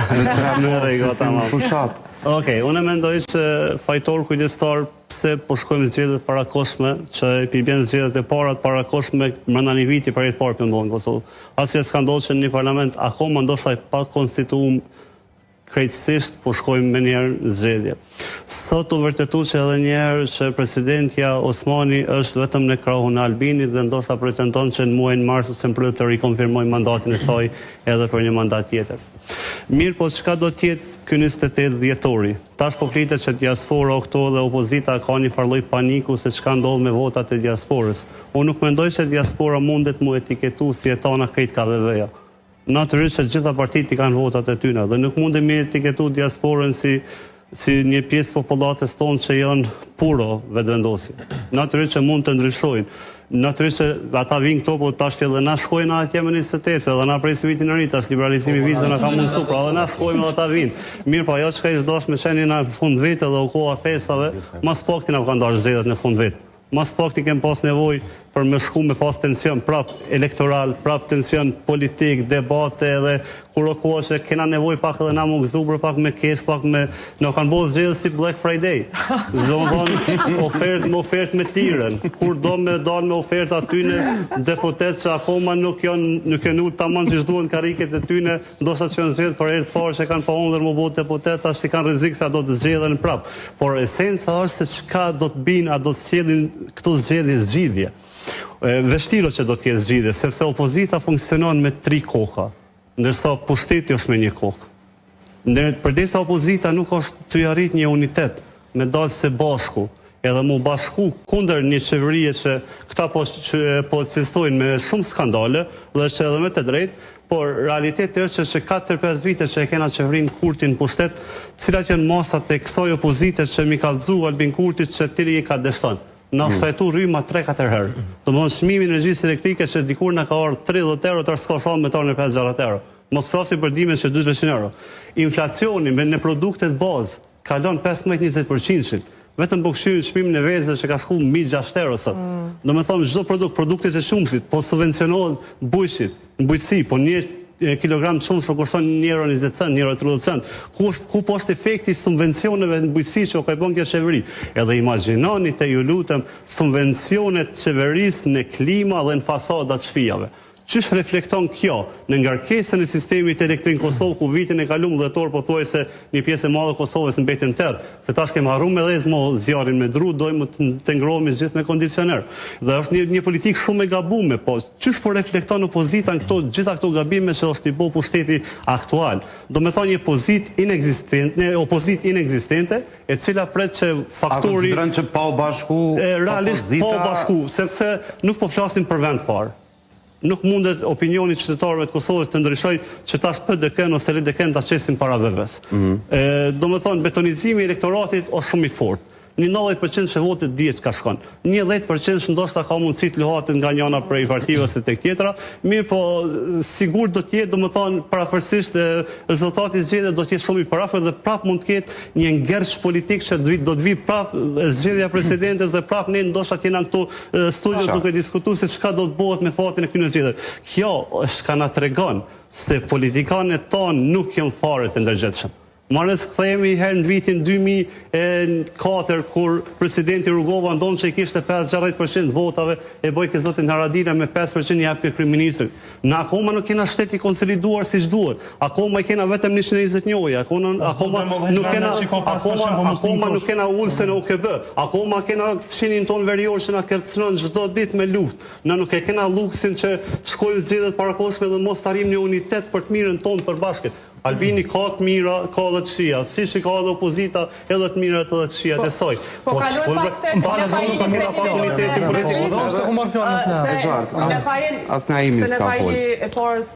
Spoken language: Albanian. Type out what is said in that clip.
Në rregull, tamam. Fushat. Okej, unë mendoj se fajtor kujdestar pse po shkojmë zgjedhjet parakoshme, që i bën zgjedhjet e para të parakoshme brenda një viti për të parë në Kosovë. Asnjë s'ka ndodhur që në një parlament akoma ndoshta pa konstituum krejtësisht po shkojmë me njerë zgjedhje. Sot u vërtetu që edhe njerë që presidentja Osmani është vetëm në krahun e Albinit dhe ndoshta pretendon që në muajin mars ose në prill të rikonfirmojë mandatin e saj edhe për një mandat tjetër. Mirë, po çka do të jetë ky 28 dhjetori? Tash po flitet që diaspora këto dhe opozita ka një farë lloj paniku se çka ndodh me votat e diasporës. Unë nuk mendoj se diaspora mundet mu etiketu si etana krejt KVV-ja. Natyrisht që gjitha partitë i kanë votat e tyre dhe nuk mundemi etiketu diasporën si një pjesë popullatës tonë që janë puro vetëvendosje. Natyrisht që mund të ndryshojnë. Natyrisht që ata vinë këto, po tash edhe na shkojnë atje me 28, edhe na presin vitin e ri, tash liberalizimi i vizave na ka mundsuar, pra edhe na shkojmë edhe ata vinë. Mirë, po ajo çka ishte dashur me qenë në fund vite dhe u koha festave, mas pakti na kanë dashur zgjedhjet në fund vit. Mas pakti kem pas nevojë për me shku me pas tension prap elektoral, prap tension politik, debate edhe kur o koha që kena nevojë pak edhe na më gëzu për pak me kesh, pak me na kanë bërë zgjedhje si Black Friday. Domethënë ofertë me tirën. Kur do me dal me ofertë aty në deputet që akoma nuk janë tamam si duan kariket e tyne, ndoshta që janë zgjedhur për herë të parë që kanë pa undër më bë deputet, tash i kanë rrezik se do të zgjedhen prap. Por esenca është se çka do të binë, a do të sjellin këto zgjedhje. Vështiro që do të ketë zgjidhje, sepse opozita funksionon me 3 koka, ndërsa pushteti është me 1 kokë. Përdesa opozita nuk është të arrit një unitet, me dalë se bashku, edhe mu bashku kundër një qeverie që këta po cilësojnë me shumë skandale, dhe që edhe me të drejtë, por realiteti është që 4-5 vite që e kena qeverinë Kurtin në pushtet, cilat janë masat e kësaj opozite që mi kallëzu Albin Kurtit që tiri i ka deshton. Na shtrajtu rryma 3-4 herë. Domethënë çmimi i energjisë elektrike që dikur na ka ardhur 30 euro, tash s'ka shans me tonë 50 euro. Mos thosë për dimen që 200 euro. Inflacioni me në produktet bazë kalon 15-20%. Vetëm po këshyrin çmimin e vezëve që ka shku 1.600 euro sot. Domethënë çdo produktet e shumësit, po subvencionohet bujqit, në bujqësi, po një kilogram shumë që kushton €1.20, €1.30. Ku poshtë efekti subvencioneve në bujqësi që ka bën kjo qeveri? Edhe imagjinoni te ju lutem subvencionet qeverisë në klima dhe në fasadat shtëpive. Çish reflekton kjo në ngarkesën e sistemit elektrik në Kosovë, ku vitin e kaluar dhjetor pothuajse një pjesë e madhe e Kosovës mbeten terr, se tash kemi harruar me dhezmo zjarrin me dru, dojmë të ngrohemi gjithë me kondicioner. Dhe është një politikë shumë e gabuar, po çish po reflekton opozita në gjitha këto gabime që është i bë pushteti aktual. Do me thonë një opozitë inekzistente, e cila pret që faktori që pa u bashku realisht pa u bashku, sepse nuk po flasim për vend parë. Nuk mundet opinioni qytetarëve të Kosovës të ndryshoj që tash PDK ose LDK ta çesin para veves. Do me thonë, betonizimi i elektoratit është shumë i fortë. Një 90% që votet dihet ka shkon. Një 10% që ndoshta ka mundësi të lohatet nga njëna prej partive ose tek tjetra, mirë po sigurt do të jetë, domethënë parafërsisht rezultati i zgjedhjeve do të jetë shumë i parafort dhe prap mund të ketë një ngjersh politik që do të vi prap zgjedhja e presidentes dhe prap ne ndoshta të jena këtu studio duke diskutuar se çka do të bëhet me fatin e këtyre zgjedhjeve. Kjo është ka na tregon se politikanët tonë nuk janë fare të ndërgjetshëm. Marrës kthehemi herë në vitin 2004 kur presidenti Rugova ndonë që i kishte 5-60% votave e bojë zotin Haradina me 5% i hapë kryeministrit. Na akoma nuk kena shtet i konsoliduar siç duhet. Akoma i kena vetëm 121, akoma nuk kena ulsen e OKB. Akoma kena fshinin ton verior që na kërcënon çdo ditë me luftë. Na nuk e kena luksin që shkojnë zgjedhjet parakoshme dhe mos arrijmë një unitet për të mirën tonë përbashkët. Albini ka të mira, ka dhe të këshia, si që ka dhe opozita edhe të mira edhe të këshia të soj. Po kaloj pak të Asë në a imi s'ka folë.